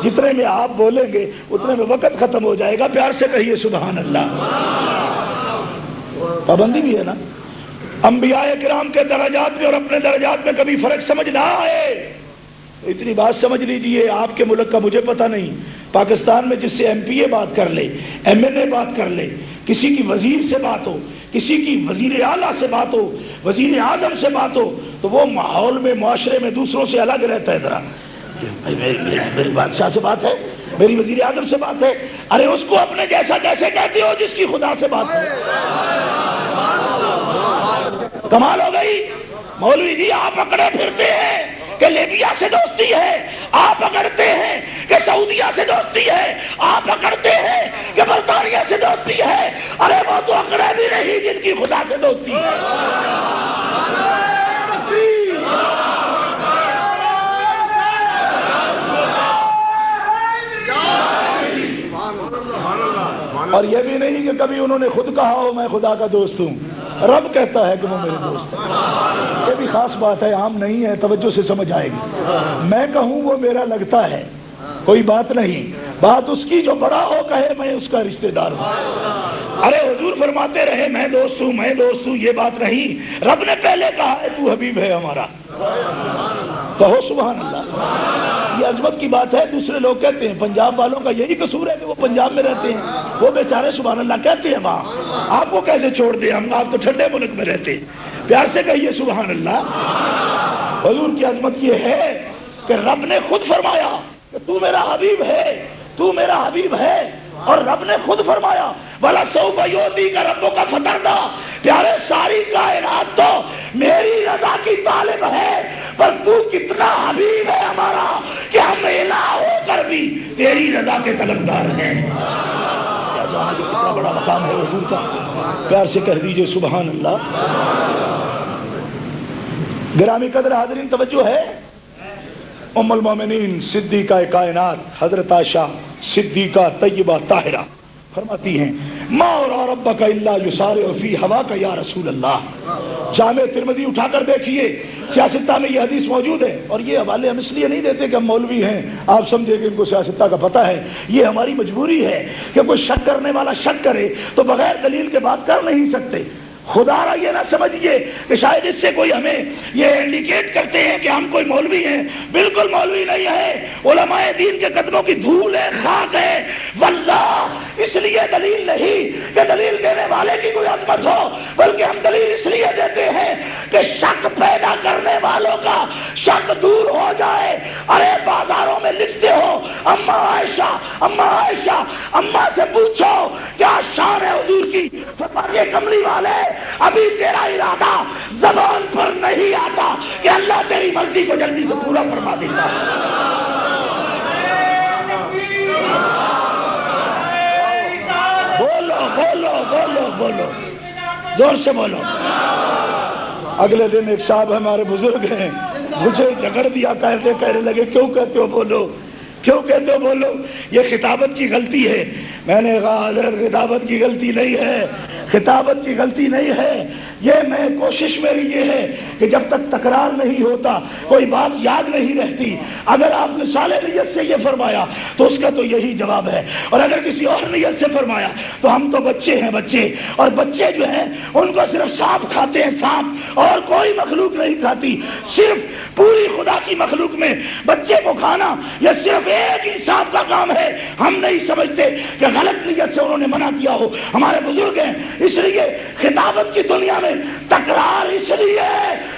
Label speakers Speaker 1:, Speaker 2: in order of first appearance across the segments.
Speaker 1: جتنے میں آپ بولیں گے اتنے میں وقت ختم ہو جائے گا. پیار سے کہیے سبحان اللہ. پابندی بھی ہے نا. انبیاء کرام کے درجات میں اور اپنے درجات میں کبھی فرق سمجھ نہ آئے. اتنی بات سمجھ لیجئے, آپ کے ملک کا مجھے پتہ نہیں, پاکستان میں جس سے ایم پی اے بات کر لے, ایم این اے بات کر لے, کسی کی وزیر سے بات ہو, کسی کی وزیر اعلیٰ سے بات ہو, وزیر اعظم سے بات ہو, تو وہ ماحول میں معاشرے میں دوسروں سے الگ رہتا ہے. ذرا میری بادشاہ سے بات ہے, میری وزیر اعظم سے بات ہے. ارے اس کو اپنے جیسا کیسے کہتے ہو جس کی خدا سے بات ہے؟ کمال ہو گئی. مولوی جی آپ پکڑے پھرتے ہیں کہ لیبیا سے دوستی ہے, آپ پکڑتے ہیں کہ سعودیہ سے دوستی ہے, آپ پکڑتے ہیں کہ برطانیہ سے دوستی ہے. ارے وہ تو اکڑے بھی نہیں جن کی خدا سے دوستی ہے. اور یہ بھی نہیں کہ کبھی انہوں نے خود کہا ہو میں خدا کا دوست ہوں, رب کہتا ہے کہ وہ میرے دوست ہے. یہ بھی خاص بات ہے, عام نہیں ہے, توجہ سے سمجھ آئے گی. میں کہوں وہ میرا لگتا ہے, کوئی بات نہیں. بات اس کی جو بڑا ہو کہے میں اس کا رشتہ دار ہوں. ارے حضور فرماتے رہے میں دوست ہوں, میں دوست ہوں, یہ بات نہیں. رب نے پہلے کہا ہے تو حبیب ہے ہمارا. کہو سبحان اللہ. یہ عظمت کی بات ہے. دوسرے لوگ کہتے ہیں پنجاب والوں کا یہی قصور ہے کہ وہ پنجاب میں رہتے ہیں, وہ بیچارے سبحان اللہ کہتے ہیں وہاں. آپ کو کیسے چھوڑ دیں ہم, آپ تو ٹھنڈے ملک میں رہتے ہیں. پیار سے کہیے سبحان اللہ. حضور کی عظمت یہ ہے کہ رب نے خود فرمایا کہ تو میرا حبیب ہے, تو میرا حبیب ہے. اور رب نے خود فرمایا وَلَسَوْفَ يُعْطِيكَ رَبُّكَ فَتَرْضَىٰ. پیارے ساری کائنات تو میری رضا کی طالب ہے, پر تو کتنا حبیب ہے ہمارا کہ ہم الہ ہو کر بھی تیری رضا کے طلبدار ہیں. کیا جانا کہ کتنا بڑا مقام ہے حضور کا. پیار سے کہہ دیجئے سبحان اللہ. گرامی قدر حاضرین توجہ ہے. ام المومنین صدیقہ کائنات حضرت عائشہ صدیقہ طیبہ طاہرہ فرماتی ہیں ما اور ربک الا یسارع فی ہواک یا رسول اللہ. جامع ترمذی اٹھا کر دیکھیے, سیاستہ میں یہ حدیث موجود ہے. اور یہ حوالے ہم اس لیے نہیں دیتے کہ ہم مولوی ہیں, آپ سمجھے کہ ان کو سیاستہ کا پتہ ہے. یہ ہماری مجبوری ہے کہ کوئی شک کرنے والا شک کرے تو بغیر دلیل کے بات کر نہیں سکتے. خدا را یہ نہ سمجھیے کہ شاید اس سے کوئی ہمیں یہ انڈیکیٹ کرتے ہیں کہ ہم کوئی مولوی ہیں. بالکل مولوی نہیں ہے, علماء دین کے قدموں کی دھول ہے, خاک ہے. واللہ اس لیے دلیل نہیں کہ دلیل دینے والے کی کوئی عظمت ہو, بلکہ ہم دلیل اس لیے دیتے ہیں کہ شک پیدا کرنے والوں کا شک دور ہو جائے. ارے بازاروں میں لکھتے ہو اما عائشہ, اما عائشہ, اما سے پوچھو کیا شان ہے حضور کی, فرماتے کملی والے ابھی تیرا ارادہ زبان پر نہیں آتا کہ اللہ تیری مرضی کو جلدی سے پورا فرما دیتا. بولو بولو بولو بولو, زور سے بولو. اگلے دن ایک صاحب ہمارے بزرگ ہیں, مجھے جھگڑ دیا, کہنے لگے کیوں کہتے ہو بولو, کیوں کہتے ہو بولو, یہ خطابت کی غلطی ہے. میں نے کہا حضرت خطابت کی غلطی نہیں ہے, خطابت کی غلطی نہیں ہے. یہ میں کوشش میری یہ ہے کہ جب تک تکرار نہیں ہوتا کوئی بات یاد نہیں رہتی. اگر آپ نے صالح نیت سے یہ فرمایا تو اس کا تو یہی جواب ہے, اور اگر کسی اور نیت سے فرمایا تو ہم تو بچے ہیں بچے, اور بچے جو ہیں ان کو صرف سانپ کھاتے ہیں, سانپ, اور کوئی مخلوق نہیں کھاتی. صرف پوری خدا کی مخلوق میں بچے کو کھانا یہ صرف ایک ہی سانپ کا کام ہے. ہم نہیں سمجھتے کہ غلط نیت سے انہوں نے منع کیا ہو, ہمارے بزرگ ہیں. اس لیے خطابت کی دنیا میں تکرار اس لیے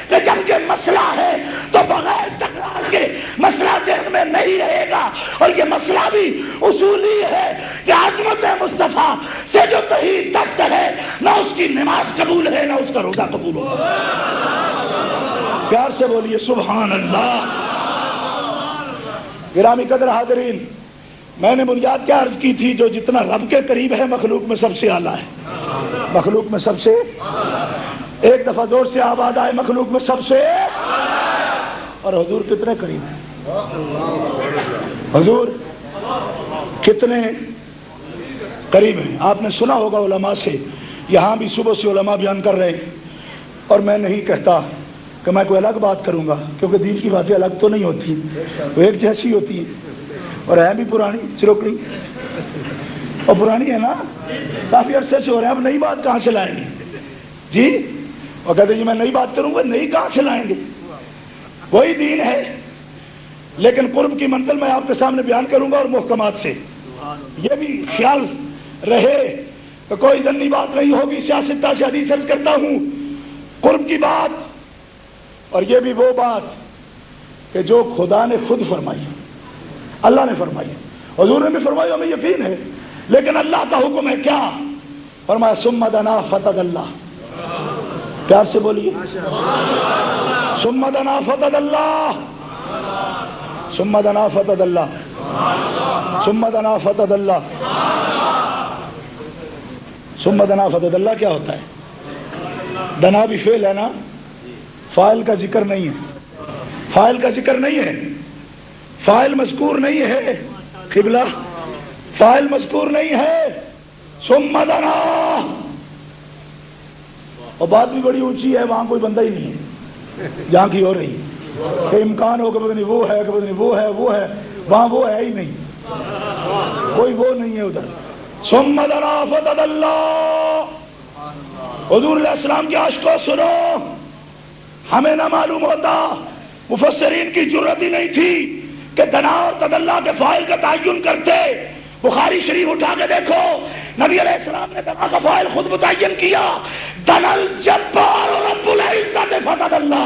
Speaker 1: کہ جب کہ مسئلہ ہے تو بغیر تکرار کے مسئلہ ذہن میں نہیں رہے گا. اور یہ مسئلہ بھی اصولی ہے کہ عظمت مصطفیٰ سے جو تحید دست ہے, نہ اس کی نماز قبول ہے نہ اس کا روزہ قبول ہوگا. پیار سے بولیے سبحان اللہ. گرامی قدر حاضرین, میں نے بنیاد کیا عرض کی تھی, جو جتنا رب کے قریب ہے مخلوق میں سب سے اعلیٰ ہے. مخلوق میں سب سے, ایک دفعہ زور سے آواز آئے, مخلوق میں سب سے. اور حضور کتنے قریب ہیں, حضور کتنے قریب ہیں. آپ نے سنا ہوگا علماء سے, یہاں بھی صبح سے علماء بیان کر رہے ہیں, اور میں نہیں کہتا کہ میں کوئی الگ بات کروں گا, کیونکہ دین کی باتیں الگ تو نہیں ہوتی, وہ ایک جیسی ہوتی ہیں. اور ہے بھی پرانی چروکڑی، اور پرانی ہے نا، کافی عرصے سے ہو رہے ہیں، اب نئی بات کہاں سے لائیں گے جی؟ اور کہتے جی میں نئی بات کروں گا، نئی کہاں سے لائیں گے؟ وہی دین ہے، لیکن قرب کی منزل میں آپ کے سامنے بیان کروں گا اور محکمات سے۔ یہ بھی خیال رہے کہ کوئی ذنی بات نہیں ہوگی، سیاستہ سے حدیث عرض کرتا ہوں، قرب کی بات، اور یہ بھی وہ بات کہ جو خدا نے خود فرمائی، اللہ نے فرمائی، حضور نے بھی فرمائی، ہمیں یقین ہے، لیکن اللہ کا حکم ہے کیا؟ فرمایا ثم دنا فتدلی، پیار سے بولیے ثم دنا فتدلی، ثم دنا فتدلی، ثم دنا فتدلی، ثم دنا فتدلی کیا ہوتا ہے؟ دنا بھی فعل ہے نا، فاعل کا ذکر نہیں ہے، فاعل کا ذکر نہیں ہے، فاعل مذکور نہیں ہے، قبلہ فاعل مذکور نہیں ہے، ثم دنا، اور بات بھی بڑی اونچی ہے، وہاں کوئی بندہ ہی نہیں ہے جہاں کی ہو رہی ہے، کہ امکان ہو کہ پتہ نہیں وہ ہے، کہ پتہ نہیں وہ ہے، وہ ہے، وہاں وہ ہے ہی نہیں، کوئی وہ نہیں ہے ادھر۔ ثم دنا فتدلی، حضور علیہ السلام کے عشق کو سنو، ہمیں نہ معلوم ہوتا، مفسرین کی جرت ہی نہیں تھی کہ دنا اور تدلی کے فاعل کا تعین کرتے۔ بخاری شریف اٹھا کے دیکھو، نبی علیہ السلام نے دنا کا فاعل خود متعین کیا، دنا الجبار رب العزت فتدلی۔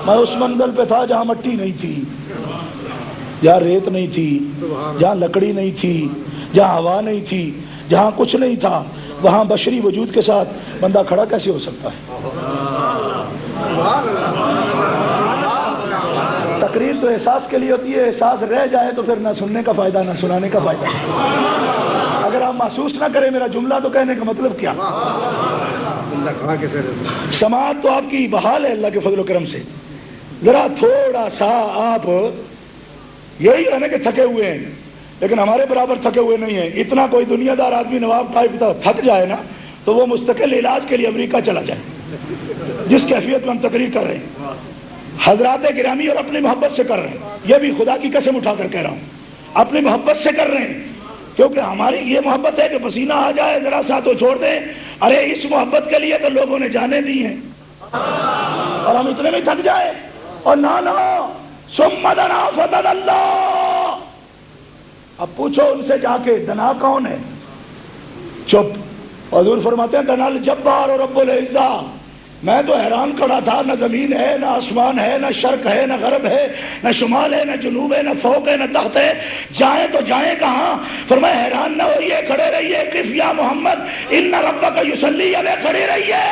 Speaker 1: میں اس منزل پہ تھا جہاں مٹی نہیں تھی، جہاں ریت نہیں تھی، جہاں لکڑی نہیں تھی، جہاں ہوا نہیں تھی، جہاں کچھ نہیں تھا، وہاں بشری وجود کے ساتھ بندہ کھڑا کیسے ہو سکتا ہے؟ تقریر تو احساس کے لیے ہوتی ہے، احساس رہ جائے تو پھر نہ سننے کا فائدہ نہ سنانے کا فائدہ۔ اگر آپ محسوس نہ کریں میرا جملہ تو کہنے کا مطلب کیا؟ سماعت تو آپ کی بحال ہے اللہ کے فضل و کرم سے، ذرا تھوڑا سا آپ یہی ہے نا کہ تھکے ہوئے ہیں، لیکن ہمارے برابر تھکے ہوئے نہیں ہیں۔ اتنا کوئی دنیا دار آدمی نواب ٹائپ تھک جائے نا تو وہ مستقل علاج کے لیے امریکہ چلا جائے، جس کیفیت میں ہم تقریر کر رہے ہیں حضرات گرامی، اور اپنی محبت سے کر رہے ہیں، یہ بھی خدا کی قسم اٹھا کر کہہ رہا ہوں، اپنی محبت سے کر رہے ہیں، کیونکہ ہماری یہ محبت ہے کہ پسینہ آ جائے ذرا سا تو چھوڑ دیں۔ ارے اس محبت کے لیے تو لوگوں نے جانیں دی ہیں، اور ہم اتنے میں تھک جائے، اور نہ ثم دنا فتدلی۔ اب پوچھو ان سے جا کے دنا کون ہے؟ چپ۔ حضور فرماتے ہیں دنا الجبار رب العزہ۔ میں تو حیران کھڑا تھا، نہ زمین ہے، نہ آسمان ہے، نہ شرق ہے، نہ غرب ہے، نہ شمال ہے، نہ جنوب ہے، نہ فوق ہے، نہ تحت ہے، جائیں تو جائیں کہاں؟ فرمایا حیران نہ ہوئیے، کھڑے رہیے، قف یا محمد ان ربک یصلی علیہ، کھڑے رہیے،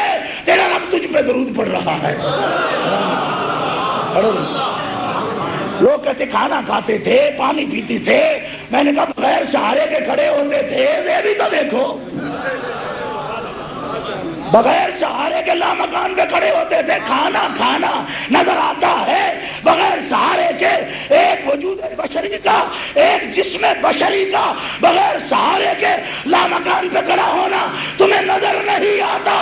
Speaker 1: تیرا رب تجھ پہ درود پڑھ رہا ہے۔ لوگ کہتے کھانا کھاتے تھے، پانی پیتے تھے، میں نے کہا بغیر سہارے کے کھڑے ہوتے تھے، یہ بھی تو دیکھو، بغیر سہارے کے لامکان پہ کھڑے ہوتے تھے، کھانا نظر آتا ہے، بغیر سہارے کے ایک وجود بشری کا، ایک جسم بشری کا بغیر سہارے کے لامکان پہ کھڑا ہونا تمہیں نظر نہیں آتا۔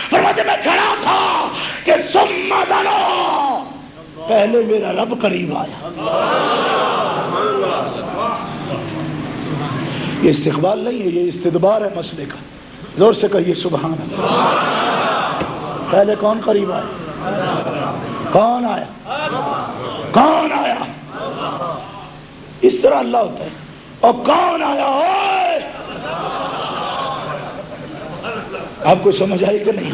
Speaker 1: فرماتے میں کھڑا تھا کہ ثم دنا، پہلے میرا رب قریب آیا۔ یہ استقبال نہیں ہے، یہ استدبار ہے مسئلے کا۔ زور سے کہیے سبحان اللہ۔ پہلے کون قریب آیا؟ کون آیا؟ کون آیا؟ اس طرح اللہ ہوتا ہے۔ اور کون آیا؟ اوئے آپ کو سمجھ آئی کہ نہیں؟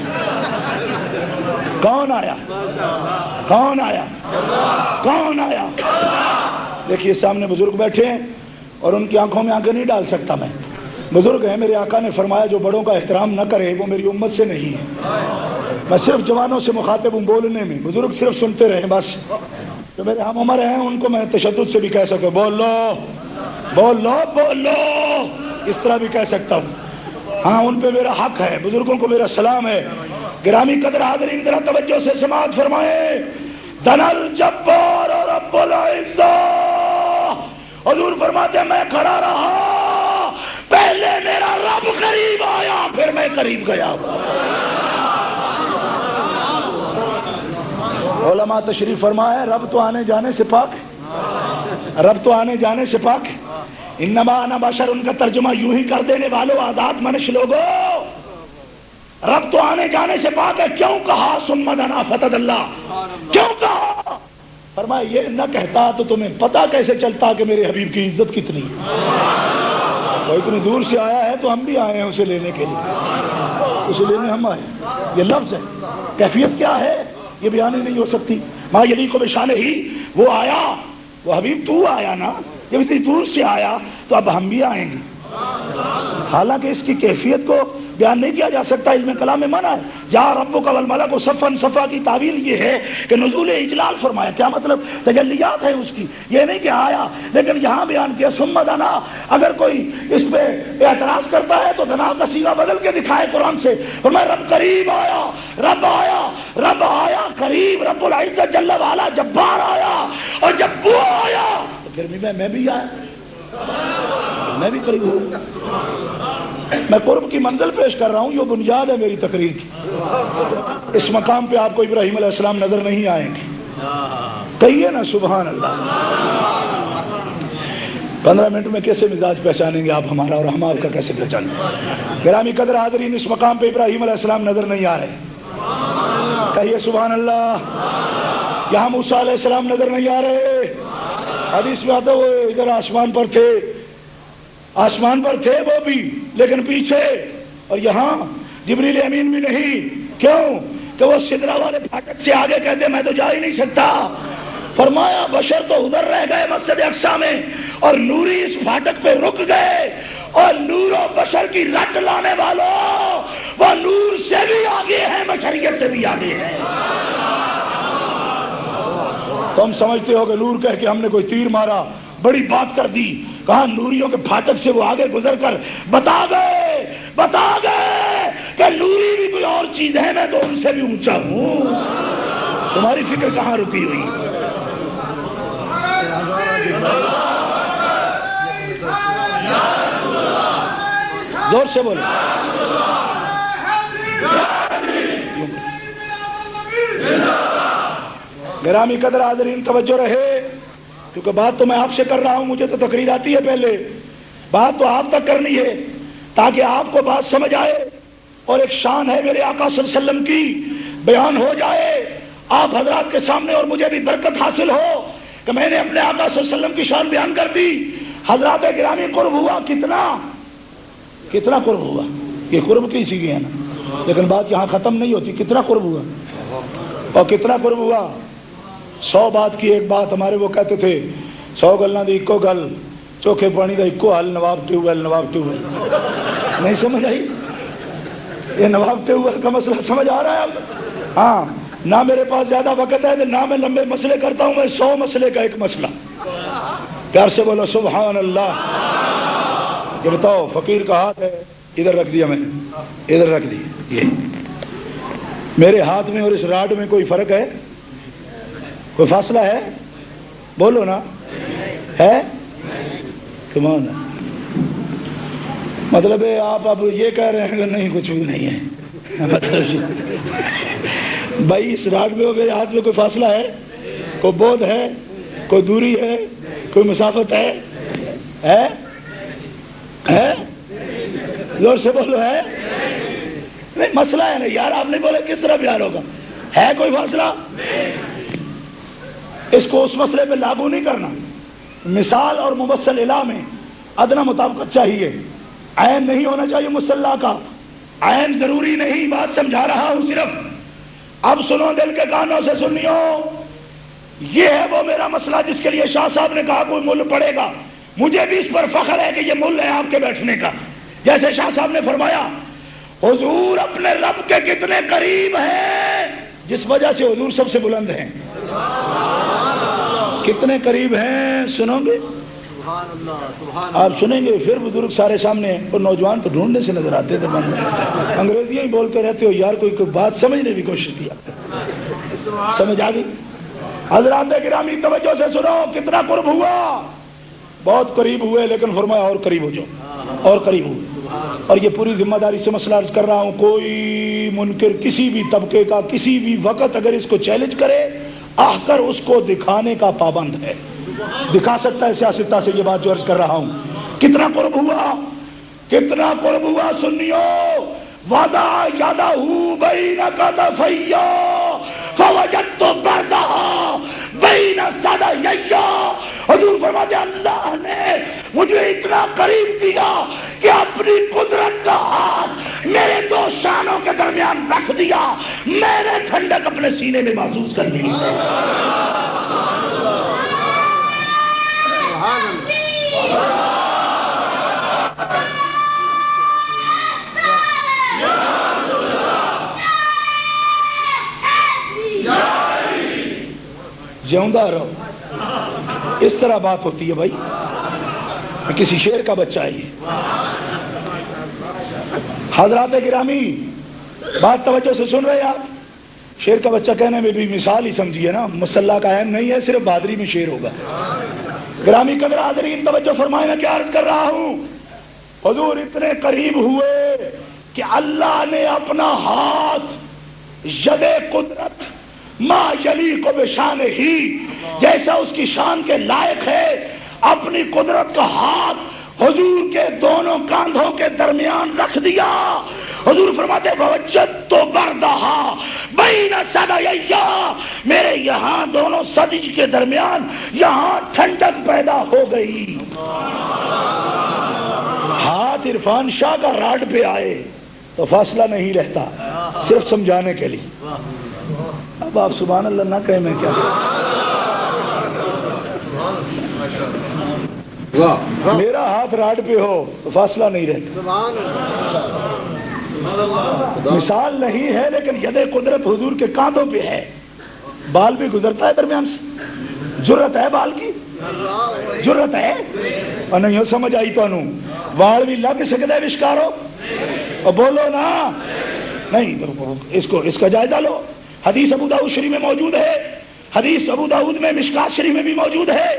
Speaker 1: کون آیا؟ کون آیا؟ کون آیا؟ دیکھیے سامنے بزرگ بیٹھے ہیں اور ان کی آنکھوں میں آنکھیں نہیں ڈال سکتا میں، بزرگ ہیں، میرے آقا نے فرمایا جو بڑوں کا احترام نہ کرے وہ میری امت سے نہیں ہے۔ میں صرف جوانوں سے مخاطب ہوں بولنے میں، بزرگ صرف سنتے رہیں بس۔ جو میرے ہم عمر ہیں ان کو میں تشدد سے بھی کہہ سکتا ہوں، بولو بولو بولو، اس طرح بھی کہہ سکتا ہوں، ہاں ان پہ میرا حق ہے، بزرگوں کو میرا سلام ہے۔ گرامی قدر حاضرین ذرا توجہ سے سماعت فرمائیں۔ دنا الجبار رب العزہ، حضور فرماتے ہیں میں کھڑا رہا، پہلے میرا رب قریب آیا، پھر میں قریب گیا۔ علماء تشریف فرمائے رب تو آنے جانے سے پاک ہے، رب تو آنے جانے سے پاک ہے. انما انا بشر، ان کا ترجمہ یوں ہی کر دینے والوں آزاد منش لوگو، رب تو آنے جانے سے پاک ہے. کیوں کہا ثم دنا فتدلی؟ کیوں کہا؟ فرمایا یہ نہ کہتا تو تمہیں پتہ کیسے چلتا کہ میرے حبیب کی عزت کتنی ہے. وہ اتنی دور سے آیا ہے تو ہم بھی آئے ہیں اسے لینے کے لیے، اسے لینے ہم آئے. یہ لفظ ہے، کیفیت کیا ہے یہ بیان ہی نہیں ہو سکتی. ما یلیق بشانہ ہی، وہ آیا، وہ حبیب تو آیا نا، جب اتنی دور سے آیا تو اب ہم بھی آئیں گے. حالانکہ اس کی کیفیت کو بیان نہیں کیا جا سکتا، علم کلام میں منع ہے. جہاں ربک والملک صفا صفا کی تعویل یہ ہے کہ نزول اجلال فرمایا. کیا مطلب؟ تجلیات ہے اس کی، یہ نہیں کہ آیا. لیکن یہاں بیان کیا ثم دنا. اگر کوئی اس پہ اعتراض کرتا ہے تو دنا کا صیغہ بدل کے دکھائے قرآن سے. فرمایا رب قریب آیا، رب آیا، رب آیا قریب. رب العزت جل وعلا جبار آیا، اور جب وہ آیا تو پھر بھی میں بھی آیا، میں بھی قریب ہوں. میں قرب کی منزل پیش کر رہا ہوں، یہ بنیاد ہے میری تقریر کی. اس مقام پہ آپ کو ابراہیم علیہ السلام نظر نہیں آئیں گے. کہیے نا سبحان اللہ. 15 منٹ میں کیسے مزاج پہچانیں گے آپ ہمارا، اور ہم آپ کا کیسے پہچانیں گے؟ گرامی قدر حاضرین، اس مقام پہ ابراہیم علیہ السلام نظر نہیں آ رہے. کہیے سبحان اللہ. یہاں موسیٰ علیہ السلام نظر نہیں آ رہے. حدیث میں آتا وہ ادھر آسمان پر تھے، آسمان پر تھے وہ بھی لیکن پیچھے، اور یہاں جبریل امین بھی نہیں. کیوں؟ کہ وہ سدرہ والے پھاٹک سے آگے کہتے میں تو جا ہی نہیں سکتا. فرمایا بشر تو ادھر رہ گئے مسجد اقصی میں، اور نوری اس پھاٹک پہ رک گئے. اور نور و بشر کی رٹ لانے والوں، وہ نور سے بھی آگے ہیں، بشریت سے بھی آگے ہیں. تم سمجھتے ہو کہ نور کہہ کے ہم نے کوئی تیر مارا، بڑی بات کر دی. کہاں نوریوں کے پھاٹک سے وہ آگے گزر کر بتا گئے کہ نوری بھی کوئی اور چیز ہے، میں تو ان سے بھی اونچا ہوں. تمہاری فکر کہاں رکی ہوئی؟ زور سے بولو. گرامی قدر حاضرین توجہ رہے، کیونکہ بات تو میں آپ سے کر رہا ہوں، مجھے تو تقریر آتی ہے، پہلے بات تو آپ تک کرنی ہے تاکہ آپ کو بات سمجھ آئے. اور ایک شان ہے میرے آقا صلی اللہ علیہ وسلم کی، بیان ہو جائے آپ حضرات کے سامنے، اور مجھے بھی برکت حاصل ہو کہ میں نے اپنے آقا صلی اللہ علیہ وسلم کی شان بیان کر دی. حضرات گرامی قرب ہوا، کتنا قرب ہوا. یہ قرب کی سی ہے نا، لیکن بات یہاں ختم نہیں ہوتی. کتنا قرب ہوا اور کتنا قرب ہوا. 100 بات کی ایک بات. ہمارے وہ کہتے تھے 100 گلنا دی اکو گل، چوکھے پانی دا اکو حل، نواب ٹیوب ویل نواب ٹیوب ویل. نہیں سمجھ آئی؟ یہ نواب ٹیوب ویل کا مسئلہ سمجھ آ رہا ہے اب؟ ہاں. نہ میرے پاس زیادہ وقت ہے نہ میں لمبے مسئلے کرتا ہوں، میں 100 مسئلے کا ایک مسئلہ. پیار سے بولو سبحان اللہ. یہ بتاؤ، فقیر کا ہاتھ ہے ادھر رکھ دیا میں نے، ادھر رکھ دیا. یہ میرے ہاتھ میں اور اس راڈ میں کوئی فرق ہے؟ کوئی فاصلہ ہے؟ بولو نا. ہے؟ کمان. مطلب ہے آپ اب یہ کہہ رہے ہیں کہ نہیں کچھ بھی نہیں ہے. مطلب بھائی اس راڈ میں اور میرے ہاتھ میں کوئی فاصلہ ہے؟ کوئی بود ہے؟ کوئی دوری ہے؟ کوئی مسافت ہے؟ زور سے بولو. ہے نہیں؟ مسئلہ ہے نا یار. آپ نہیں بولے کس طرح بیان ہوگا؟ ہے کوئی فاصلہ؟ اس کو اس مسئلے پہ لاگو نہیں کرنا. مثال اور ممثل الہ میں ادنا مطابقت چاہیے. عین نہیں ہونا چاہیے مصلح کا. عین ضروری نہیں، بات سمجھا رہا ہوں صرف. اب سنو دل کے کانوں سے سنیو. یہ ہے وہ میرا مسئلہ جس کے لیے شاہ صاحب نے کہا کوئی مل پڑے گا. مجھے بھی اس پر فخر ہے کہ یہ مل ہے آپ کے بیٹھنے کا. جیسے شاہ صاحب نے فرمایا حضور اپنے رب کے کتنے قریب ہیں، جس وجہ سے حضور سب سے بلند ہیں. کتنے قریب ہیں سنو گے آپ، سنیں گے پھر بزرگ سارے سامنے ہیں. اور نوجوان تو ڈھونڈنے سے نظر آتے تھے. انگریزیاں ہی بولتے رہتے ہو یار، کوئی بات سمجھنے کی کوشش کیا. سمجھ آ گئی؟ حضرات گرامی توجہ سے سنو. کتنا قرب ہوا؟ بہت قریب ہوئے، لیکن فرمایا اور قریب ہو جاؤ، اور قریب ہوئے. اور یہ پوری ذمہ داری سے مسئلہ عرض کر رہا ہوں. کوئی منکر کسی بھی طبقے کا کسی بھی وقت اگر اس کو چیلنج کرے، آ کر اس کو دکھانے کا پابند ہے. دکھا سکتا ہے سیاستہ سے یہ بات جو عرض کر رہا ہوں؟ کتنا قرب ہوا، کتنا قرب ہوا سنیو. وضع یدہ بین کتفی فوجدت بردہا بین ثدیی. حضور فرماتے اللہ نے مجھے اتنا قریب کیا کہ اپنی قدرت کا ہاتھ میرے دو شانوں کے درمیان رکھ دیا، میں نے ٹھنڈک اپنے سینے میں محسوس کر لی. جیوندہ رہو. اس طرح بات ہوتی ہے بھائی. کسی شیر کا بچہ ہے یہ. حضرات گرامی بات توجہ سے سن رہے آپ؟ شیر کا بچہ کہنے میں بھی مثال ہی سمجھیے نا، مسلح کا اہم نہیں ہے، صرف بہادری میں شیر ہوگا. گرامی قدر حاضرین توجہ فرمائیں، میں کیا عرض کر رہا ہوں؟ حضور اتنے قریب ہوئے کہ اللہ نے اپنا ہاتھ ید قدرت ما یلیق بشان ہی، جیسا اس کی شان کے لائق ہے، اپنی قدرت کا ہاتھ حضور کے دونوں کاندھوں کے درمیان رکھ دیا. حضور فرماتے وجدت بردہا بین ثدیی، میرے یہاں دونوں صدی کے درمیان یہاں ٹھنڈک پیدا ہو گئی. ہاتھ عرفان شاہ کا راڈ پہ آئے تو فاصلہ نہیں رہتا، صرف سمجھانے کے لیے. اب آپ سبحان اللہ نہ کہیں میں کیا میرا ہاتھ راڈ پہ ہو تو فاصلہ نہیں رہتا. مثال نہیں ہے لیکن ید قدرت حضور کے کاندھوں پہ ہے. بال بھی گزرتا ہے درمیان سے. جرت ہے بال کی، جرت ہے. اور نہیں سمجھ آئی تو وال بھی لگ سکتا ہے وشکارو اور بولو نا نہیں. اس کا جائزہ لو. حدیث ابو داؤد شریف میں موجود ہے، حدیث ابو داؤد میں مشکات شریف میں بھی موجود ہے.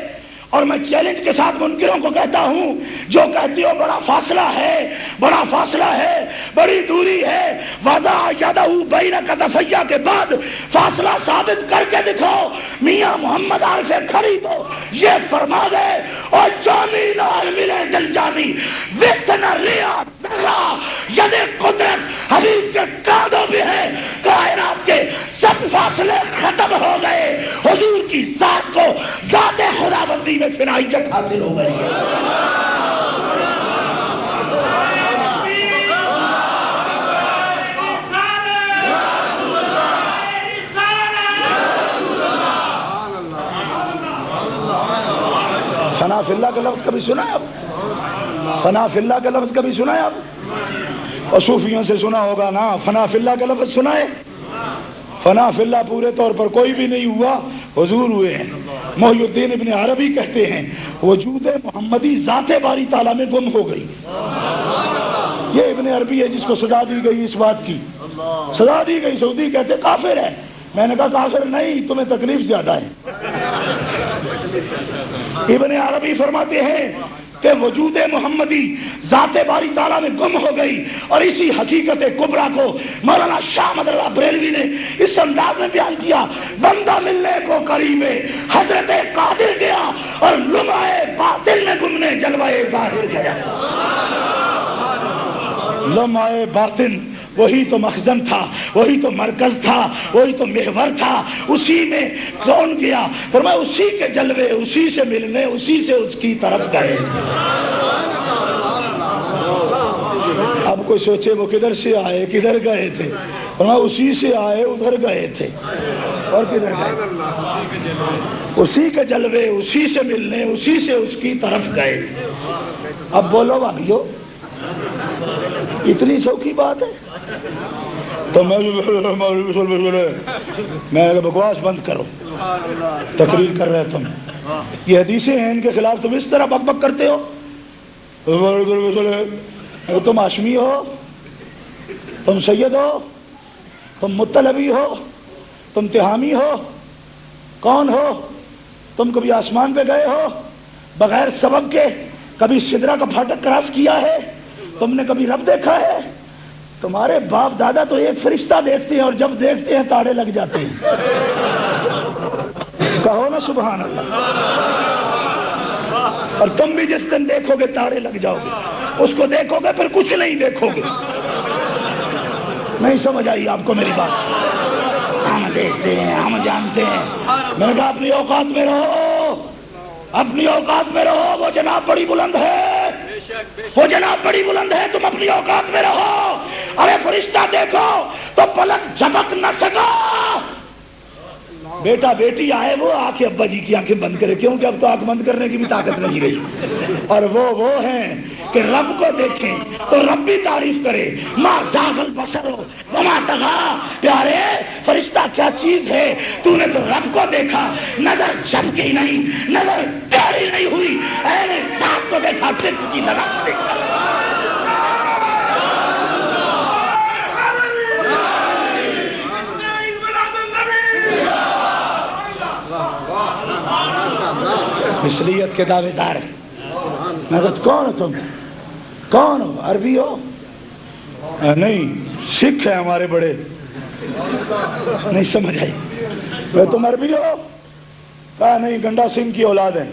Speaker 1: اور میں چیلنج کے ساتھ منکروں کو کہتا ہوں جو کہتی ہو بڑا فاصلہ ہے، بڑا فاصلہ ہے، بڑی دوری ہے، وضع یدہ بین کتفی کے بعد فاصلہ ثابت کر کے دکھاؤ. میاں محمد عارف کھڑی تو یہ فرما گئے اور جامی لال ملے دل جانی وطن ریاض ید قدرت حبیب کے کاندھوں بھی ہے. کائنات کے سب فاصلے ختم ہو گئے، حضور کی ذات کو ذات خدا بندی میں فنائیت حاصل ہو گئی ہے. فنا فی اللہ کا لفظ کبھی سنا ہے آپ؟ فنا فی اللہ کا لفظ کبھی سنا ہے آپ؟ اور صوفیوں سے سنا ہوگا نا. فنا فی اللہ کا لفظ سنا ہے؟ فنا فی اللہ پورے طور پر کوئی بھی نہیں ہوا، حضور ہوئے ہیں. محی الدین ابن عربی کہتے ہیں وجود محمدی ذات باری تعالیٰ میں گم ہو گئی. یہ ابن عربی ہے جس کو سزا دی گئی، اس بات کی سزا دی گئی. سعودی کہتے کافر ہے. میں نے کہا کافر نہیں، تمہیں تکلیف زیادہ ہے. ابن عربی فرماتے ہیں کہ وجود محمدی ذات باری تعالیٰ میں گم ہو گئی. اور اسی حقیقت کبریٰ کو مولانا شاہ احمد رضا بریلوی نے اس انداز میں بیان کیا: بندہ ملنے کو قریب حضرت قادر گیا اور لمعہ باطن میں گمنے جلوہ ظاہر گیا. لمعہ باطن وہی تو مخزن تھا، وہی تو مرکز تھا، وہی تو محور تھا. اسی میں کون گیا؟ فرمایا اسی کے جلوے، اسی سے ملنے، اسی سے اس کی طرف گئے. اب کوئی سوچے وہ کدھر سے آئے، کدھر گئے تھے؟ فرمایا اسی سے آئے، ادھر گئے تھے. اور کدھر گئے؟ اسی کے جلوے، اسی سے ملنے، اسی سے اس کی طرف گئے تھے. اب بولو بھائیو، اتنی سوکھی بات ہے؟ تو میں بکواس بند کرو، تقریر کر رہے تم. یہ حدیثیں ہیں، ان کے خلاف تم اس طرح بک بک کرتے ہو. تم ہاشمی ہو، تم سید ہو، تم مطلبی ہو، تم تہامی ہو، کون ہو تم؟ کبھی آسمان پہ گئے ہو بغیر سبب کے؟ کبھی سدرہ کا پھاٹک کراس کیا ہے؟ تم نے کبھی رب دیکھا ہے؟ تمہارے باپ دادا تو ایک فرشتہ دیکھتے ہیں اور جب دیکھتے ہیں تاڑے لگ جاتے ہیں. کہو نا سبحان اللہ. اور تم بھی جس دن دیکھو گے تاڑے لگ جاؤ گے، اس کو دیکھو گے پھر کچھ نہیں دیکھو گے۔ نہیں سمجھ آئی آپ کو میری بات؟ ہم دیکھتے ہیں، ہم جانتے ہیں۔ میں نے کہا اپنی اوقات میں رہو، اپنی اوقات میں رہو، وہ جناب بڑی بلند ہے، وہ جناب بڑی بلند ہے، تم اپنی اوقات میں رہو۔ ارے فرشتہ دیکھو تو پلک جھپک نہ سکا، بیٹا بیٹی آئے وہ آ کے ابا جی کی آنکھیں بند کرے، کیونکہ اب تو آنکھ بند کرنے کی بھی طاقت نہیں رہی، اور وہ ہیں کہ رب کو دیکھیں تو رب بھی تعریف کرے، ما زاغ البصر وما طغی۔ پیارے فرشتہ کیا چیز ہے، تو نے تو رب کو دیکھا، نظر جھپکی نہیں، نظر ٹیڑھی نہیں ہوئی، عین ذات کو دیکھا، ٹٹ کی لگا کے دیکھا۔ مثلیت کے دعوے دار ہیں۔ میں کہتا کون ہو تم؟ کون ہو؟ عربی ہو؟ نہیں، سکھ ہیں ہمارے بڑے۔ نہیں سمجھ آئی؟ تم عربی ہو؟ کہا نہیں، گنڈا سنگھ کی اولاد ہے۔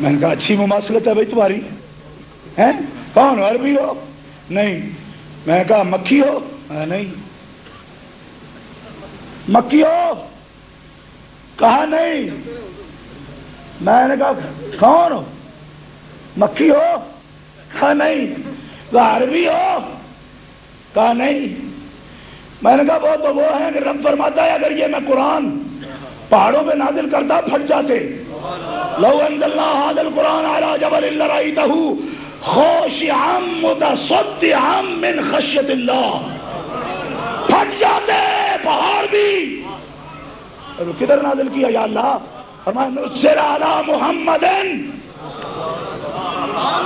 Speaker 1: میں نے کہا اچھی مماثلت ہے بھائی تمہاری، ہیں؟ کون ہو؟ عربی ہو؟ نہیں۔ میں نے کہا مکی ہو؟ نہیں۔ مکی ہو؟ کہا نہیں۔ میں نے کہا کون ہو؟ مکی ہو؟ کہا نہیں۔ کہا عربی ہو؟ کہا نہیں۔ میں نے کہا وہ تو وہ ہیں کہ رب فرماتا ہے اگر یہ میں قرآن پہاڑوں پہ نازل کرتا پھٹ جاتے، لو انزلنا هذا القرآن على جبل لرأيته خاشعا متصدعا من خشیۃ اللہ، پھٹ جاتے پہاڑ بھی۔ کدھر نازل کیا یا اللہ؟ فرمایا نزل علی محمد